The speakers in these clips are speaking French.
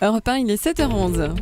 Europe 1, il est 7h11.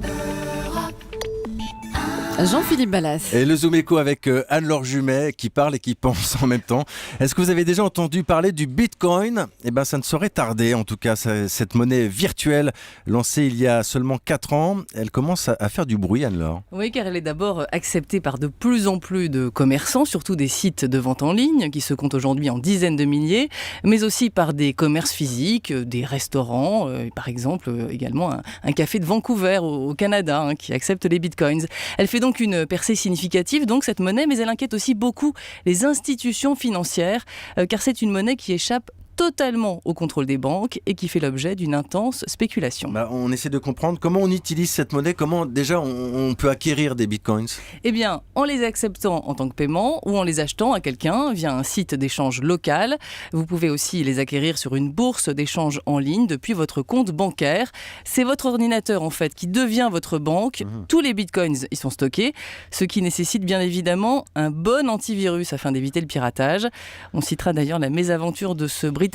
Jean-Philippe Ballas. Et le Zoom Écho avec Anne-Laure Jumet qui parle et qui pense en même temps. Est-ce que vous avez déjà entendu parler du Bitcoin ? Eh bien, ça ne saurait tarder. En tout cas, cette monnaie virtuelle lancée il y a seulement 4 ans, elle commence à faire du bruit, Anne-Laure. Oui, car elle est d'abord acceptée par de plus en plus de commerçants, surtout des sites de vente en ligne qui se comptent aujourd'hui en dizaines de milliers, mais aussi par des commerces physiques, des restaurants, par exemple également un café de Vancouver au Canada qui accepte les bitcoins. Elle fait donc une percée significative, donc cette monnaie, mais elle inquiète aussi beaucoup les institutions financières, car c'est une monnaie qui échappe totalement au contrôle des banques et qui fait l'objet d'une intense spéculation. On essaie de comprendre comment on utilise cette monnaie, comment déjà on peut acquérir des bitcoins. Eh bien, en les acceptant en tant que paiement ou en les achetant à quelqu'un via un site d'échange local. Vous pouvez aussi les acquérir sur une bourse d'échange en ligne depuis votre compte bancaire. C'est votre ordinateur en fait qui devient votre banque. Tous les bitcoins y sont stockés, ce qui nécessite bien évidemment un bon antivirus afin d'éviter le piratage. On citera d'ailleurs la mésaventure de ce Britannique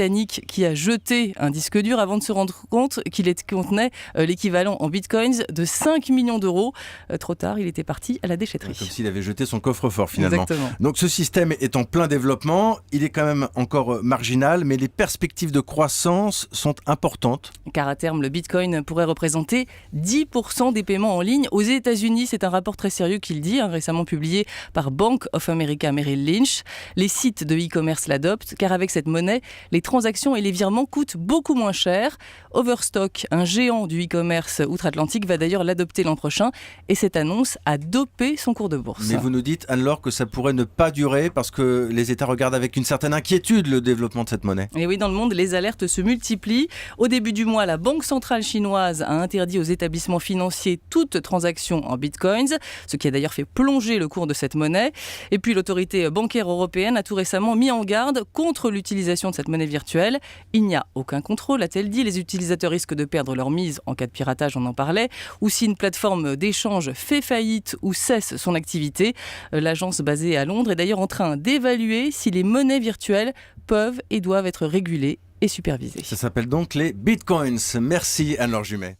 qui a jeté un disque dur avant de se rendre compte qu'il contenait l'équivalent en bitcoins de 5 millions d'euros. Trop tard, il était parti à la déchetterie. Comme s'il avait jeté son coffre-fort finalement. Exactement. Donc ce système est en plein développement, il est quand même encore marginal, mais les perspectives de croissance sont importantes. Car à terme, le bitcoin pourrait représenter 10% des paiements en ligne aux États-Unis. C'est un rapport très sérieux qui le dit, récemment publié par Bank of America Merrill Lynch. Les sites de e-commerce l'adoptent, car avec cette monnaie, les transactions et les virements coûtent beaucoup moins cher. Overstock, un géant du e-commerce outre-Atlantique, va d'ailleurs l'adopter l'an prochain et cette annonce a dopé son cours de bourse. Mais vous nous dites, Anne-Laure, que ça pourrait ne pas durer parce que les États regardent avec une certaine inquiétude le développement de cette monnaie. Et oui, dans le monde, les alertes se multiplient. Au début du mois, la Banque centrale chinoise a interdit aux établissements financiers toute transaction en bitcoins, ce qui a d'ailleurs fait plonger le cours de cette monnaie. Et puis l'autorité bancaire européenne a tout récemment mis en garde contre l'utilisation de cette monnaie virtuelle. Il n'y a aucun contrôle, a-t-elle dit. Les utilisateurs risquent de perdre leur mise en cas de piratage, on en parlait, ou si une plateforme d'échange fait faillite ou cesse son activité. L'agence basée à Londres est d'ailleurs en train d'évaluer si les monnaies virtuelles peuvent et doivent être régulées et supervisées. Ça s'appelle donc les bitcoins. Merci Anne-Laure Jumet.